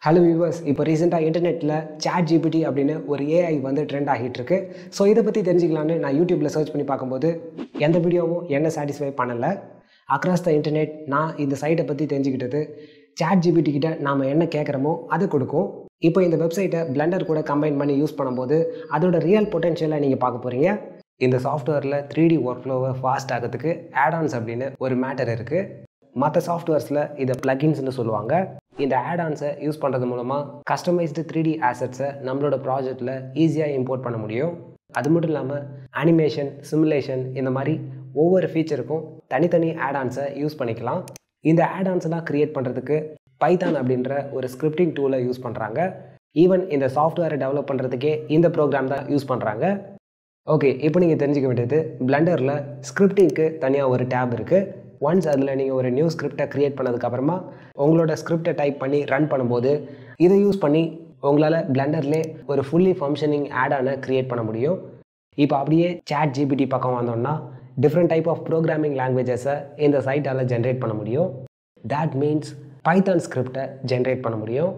Hello viewers, இப்போ ரீசெண்டாக இன்டர்நெட்டில் ChatGPT அப்படின்னு ஒரு ஏஐ வந்து ட்ரெண்ட் ஆகிட்டு இருக்கு. ஸோ இதை பற்றி தெரிஞ்சுக்கலான்னு நான் யூடியூப்பில் சர்ச் பண்ணி பார்க்கும்போது எந்த வீடியோவும் என்ன சாட்டிஸ்ஃபை பண்ணலை. அக்ராஸ் த இன்டர்நெட் நான் இந்த சைட்டை பற்றி தெரிஞ்சுக்கிட்டது ChatGPT கிட்ட நாம் என்ன கேட்குறோமோ அதை கொடுக்கும். இப்போ இந்த வெப்சைட்டை பிளெண்டர் கூட கம்பைன் பண்ணி யூஸ் பண்ணும்போது அதோட ரியல் பொட்டென்ஷியலை நீங்கள் பார்க்க போகிறீங்க. இந்த சாஃப்ட்வேரில் 3D ஒர்க் ஃப்ளோவை ஃபாஸ்ட் ஆகிறதுக்கு ஆட்-ஆன்ஸ் அப்படின்னு ஒரு மேட்டர் இருக்குது. மற்ற சாஃப்ட்வேர்ஸில் இதை பிளகின்ஸ்னு சொல்லுவாங்க. இந்த ஆட்-ஆன்ஸை யூஸ் பண்ணுறது மூலமாக கஸ்டமைஸ்டு 3D ஆசட்ஸை நம்மளோட ப்ராஜெக்டில் ஈஸியாக இம்போர்ட் பண்ண முடியும். அது மட்டும் இல்லாமல் அனிமேஷன், சிமுலேஷன் இந்த மாதிரி ஒவ்வொரு ஃபீச்சருக்கும் தனித்தனி ஆட்-ஆன்ஸை யூஸ் பண்ணிக்கலாம். இந்த ஆட்-ஆன்ஸ்லாம் க்ரியேட் பண்ணுறதுக்கு பைத்தான் அப்படின்ற ஒரு ஸ்கிரிப்டிங் டூலை யூஸ் பண்ணுறாங்க. ஈவன் இந்த சாஃப்ட்வேரை டெவலப் பண்ணுறதுக்கே இந்த ப்ரோக்ராம் தான் யூஸ் பண்ணுறாங்க. ஓகே, இப்போ நீங்கள் தெரிஞ்சுக்க வேண்டியது பிளெண்டரில் ஸ்கிரிப்டிங்க்கு தனியாக ஒரு டேப் இருக்குது. ஒன்ஸ் அதில் நீங்கள் ஒரு நியூ ஸ்கிரிப்டை க்ரியேட் பண்ணதுக்கப்புறமா உங்களோட ஸ்கிரிப்டை டைப் பண்ணி ரன் பண்ணும்போது இதை யூஸ் பண்ணி உங்களால் பிளெண்டர்லேயே ஒரு ஃபுல்லி ஃபங்க்ஷனிங் ஆட்-ஆனை க்ரியேட் பண்ண முடியும். இப்போ அப்படியே ChatGPT பக்கம் வந்தோம்னா டிஃப்ரெண்ட் டைப் ஆஃப் ப்ரோக்ராமிங் லாங்குவேஜஸை இந்த சைட்டால் ஜென்ரேட் பண்ண முடியும். தேட் மீன்ஸ் பைத்தான் ஸ்கிரிப்டை ஜென்ரேட் பண்ண முடியும்.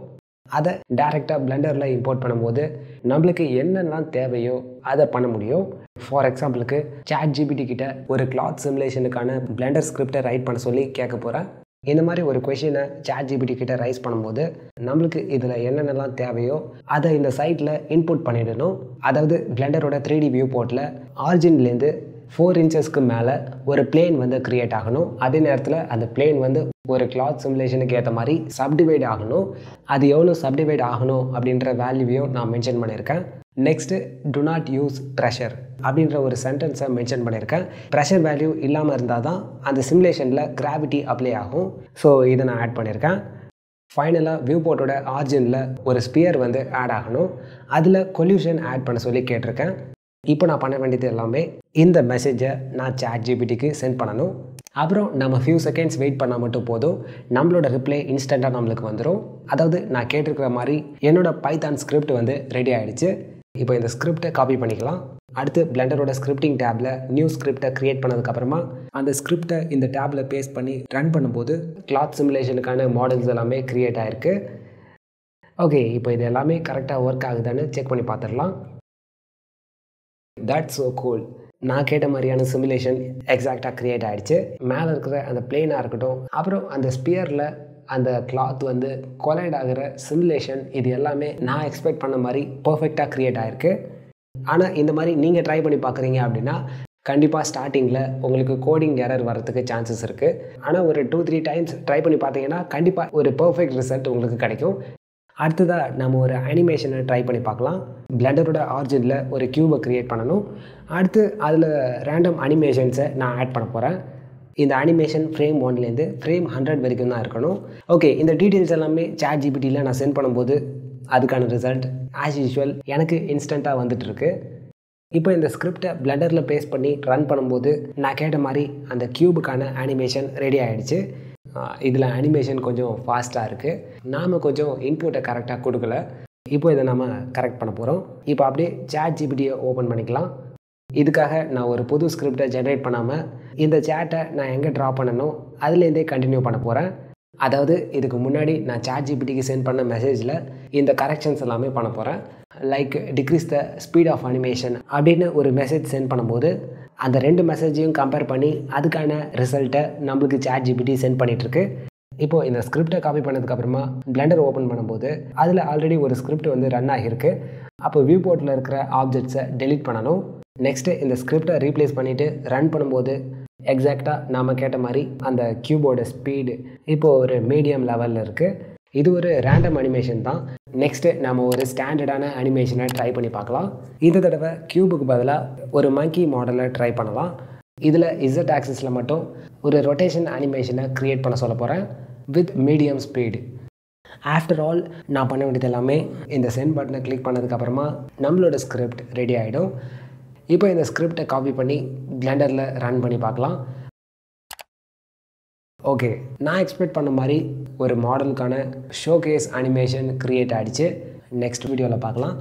அதை டைரெக்டாக பிளெண்டரில் இம்போர்ட் பண்ணும்போது நம்மளுக்கு என்னெல்லாம் தேவையோ அதை பண்ண முடியும். ஃபார் எக்ஸாம்பிளுக்கு ChatGPT கிட்ட ஒரு கிளாத் சிமுலேஷனுக்கான பிளெண்டர் ஸ்கிரிப்டை ரைட் பண்ண சொல்லி கேட்க போகிறேன். இந்த மாதிரி ஒரு கொஷினை ChatGPT கிட்ட ரைஸ் பண்ணும்போது நம்மளுக்கு இதில் என்னென்னலாம் தேவையோ அதை இந்த சைட்டில் இன்புட் பண்ணிடணும். அதாவது பிளெண்டரோட 3D வியூ போர்ட்டில் ஆரிஜின்லேருந்து 4 இன்ச்சஸ்க்கு மேலே ஒரு பிளேன் வந்து க்ரியேட் ஆகணும். அதே நேரத்தில் அந்த பிளேன் வந்து ஒரு கிளாத் சிமுலேஷனுக்கு ஏற்ற மாதிரி சப்டிவைட் ஆகணும். அது எவ்வளோ சப்டிவைட் ஆகணும் அப்படின்ற வேல்யூவையும் நான் மென்ஷன் பண்ணியிருக்கேன். Next to not use pressure அப்படின்ற ஒரு சென்டென்ஸை மென்ஷன் பண்ணியிருக்கேன். ப்ரெஷர் வேல்யூ இல்லாமல் இருந்தால் தான் அந்த சிமுலேஷனில் கிராவிட்டி அப்ளை ஆகும். ஸோ இதை நான் ஆட் பண்ணியிருக்கேன். ஃபைனலாக வியூ போர்ட்டோட ஆரிஜினில் ஒரு ஸ்பியர் வந்து ஆட் ஆகணும். அதில் கொல்யூஷன் ஆட் பண்ண சொல்லி கேட்டிருக்கேன். இப்போ நான் பண்ண வேண்டியது எல்லாமே இந்த மெசேஜை நான் ChatGPTக்கு சென்ட் பண்ணணும். அப்புறம் நம்ம ஃபியூ செகண்ட்ஸ் வெயிட் பண்ணால் மட்டும் போதும், நம்மளோட ரிப்ளை இன்ஸ்டண்ட்டாக நம்மளுக்கு வந்துடும். அதாவது நான் கேட்டிருக்கிற மாதிரி என்னோடய பைத்தான் ஸ்கிரிப்ட் வந்து ரெடி ஆகிடுச்சு. இப்போ இந்த ஸ்கிரிப்டை காப்பி பண்ணிக்கலாம். அடுத்து பிளெண்டரோட ஸ்கிரிப்டிங் டேப்பில் நியூ ஸ்கிரிப்டை க்ரியேட் பண்ணதுக்கப்புறமா அந்த ஸ்கிரிப்டை இந்த டேப்பில் பேஸ்ட் பண்ணி ரன் பண்ணும்போது கிளாத் சிமுலேஷனுக்கான மாடல்ஸ் எல்லாமே க்ரியேட் ஆகிருக்கு. ஓகே, இப்போ இது எல்லாமே கரெக்டாக ஒர்க் ஆகுதான்னு செக் பண்ணி பார்த்துடலாம். That's so cool. நான் கேட்ட மாதிரியான சிமுலேஷன் எக்ஸாக்டாக க்ரியேட் ஆகிடுச்சு. மேலே இருக்கிற அந்த பிளேனாக இருக்கட்டும், அப்புறம் அந்த ஸ்பியரில் அந்த கிளாத் வந்து கொலைட் ஆகிற சிமுலேஷன், இது எல்லாமே நான் எக்ஸ்பெக்ட் பண்ண மாதிரி பர்ஃபெக்டாக க்ரியேட் ஆகிருக்கு. ஆனால் இந்த மாதிரி நீங்கள் ட்ரை பண்ணி பார்க்குறீங்க அப்படின்னா கண்டிப்பாக ஸ்டார்டிங்கில் உங்களுக்கு கோடிங் எரர் வரதுக்கு சான்சஸ் இருக்குது. ஆனால் ஒரு 2-3 டைம்ஸ் ட்ரை பண்ணி பார்த்தீங்கன்னா கண்டிப்பாக ஒரு பர்ஃபெக்ட் ரிசல்ட் உங்களுக்கு கிடைக்கும். அடுத்ததாக நம்ம ஒரு அனிமேஷனை ட்ரை பண்ணி பார்க்கலாம். பிளெண்டரோட ஆரிஜினில் ஒரு கியூபை க்ரியேட் பண்ணணும். அடுத்து அதில் ரேண்டம் அனிமேஷன்ஸை நான் ஆட் பண்ண போகிறேன். இந்த அனிமேஷன் ஃப்ரேம் 1லேருந்து ஃப்ரேம் 100 வரைக்கும் தான் இருக்கணும். ஓகே, இந்த டீட்டெயில்ஸ் எல்லாமே ChatGPTயில் நான் சென்ட் பண்ணும்போது அதுக்கான ரிசல்ட் ஆஸ் யூஷுவல் எனக்கு இன்ஸ்டண்ட்டாக வந்துட்டுருக்கு. இப்போ இந்த ஸ்கிரிப்டை பிளெண்டரில் பேஸ்ட் பண்ணி ரன் பண்ணும்போது நான் கேட்ட மாதிரி அந்த கியூபுக்கான அனிமேஷன் ரெடி ஆகிடுச்சு. இதில் அனிமேஷன் கொஞ்சம் ஃபாஸ்ட்டாக இருக்குது. நாம் கொஞ்சம் இன்புட்டை கரெக்டாக கொடுக்கல. இப்போ இதை நம்ம கரெக்ட் பண்ண போகிறோம். இப்போ அப்படியே ChatGPTயை ஓப்பன் பண்ணிக்கலாம். இதுக்காக நான் ஒரு புது ஸ்கிரிப்டை ஜென்ரேட் பண்ணாமல் இந்த சேட்டை நான் எங்கே ட்ரா பண்ணணும் அதுலேருந்தே கண்டினியூ பண்ண போகிறேன். அதாவது இதுக்கு முன்னாடி நான் ChatGPTக்கு சென்ட் பண்ண மெசேஜில் இந்த கரெக்ஷன்ஸ் எல்லாமே பண்ண போகிறேன். Like decrease the speed of animation அப்படின்னு ஒரு மெசேஜ் சென்ட் பண்ணும்போது அந்த 2 மெசேஜையும் கம்பேர் பண்ணி அதுக்கான ரிசல்ட்டை நம்மளுக்கு ChatGPT சென்ட் பண்ணிகிட்ருக்கு. இப்போது இந்த ஸ்கிரிப்டை காப்பி பண்ணதுக்கப்புறமா பிளெண்டர் ஓப்பன் பண்ணும்போது அதில் ஆல்ரெடி ஒரு ஸ்கிரிப்ட் வந்து ரன் ஆகியிருக்கு. அப்போ வியூ போர்ட்டில் இருக்கிற ஆப்ஜெக்ட்ஸை டெலீட் பண்ணணும். நெக்ஸ்ட்டு இந்த ஸ்கிரிப்டை ரீப்ளேஸ் பண்ணிவிட்டு ரன் பண்ணும்போது எக்ஸாக்டாக நாம் கேட்ட மாதிரி அந்த கியூபோட ஸ்பீடு இப்போது ஒரு மீடியம் லெவலில் இருக்குது. இது ஒரு ரேண்டம் அனிமேஷன் தான். நெக்ஸ்ட்டு நம்ம ஒரு ஸ்டாண்டர்டான அனிமேஷனை ட்ரை பண்ணி பார்க்கலாம். இந்த தடவை கியூபுக்கு பதிலாக ஒரு மங்கி மாடலை ட்ரை பண்ணலாம். இதில் Z ஆக்சிஸில் மட்டும் ஒரு ரொட்டேஷன் அனிமேஷனை க்ரியேட் பண்ண சொல்ல போகிறேன் with medium speed. After all நான் பண்ண வேண்டியது எல்லாமே இந்த சென்ட் பட்டனை கிளிக் பண்ணதுக்கப்புறமா நம்மளோட ஸ்கிரிப்ட் ரெடி ஆகிடும். இப்போ இந்த ஸ்கிரிப்டை காப்பி பண்ணி பிளெண்டரில் ரன் பண்ணி பார்க்கலாம். ஓகே, நான் எக்ஸ்பெக்ட் பண்ண மாதிரி ஒரு மாடலுக்கான ஷோகேஸ் அனிமேஷன் க்ரியேட் ஆகிடுச்சு. நெக்ஸ்ட் வீடியோவில் பார்க்கலாம்.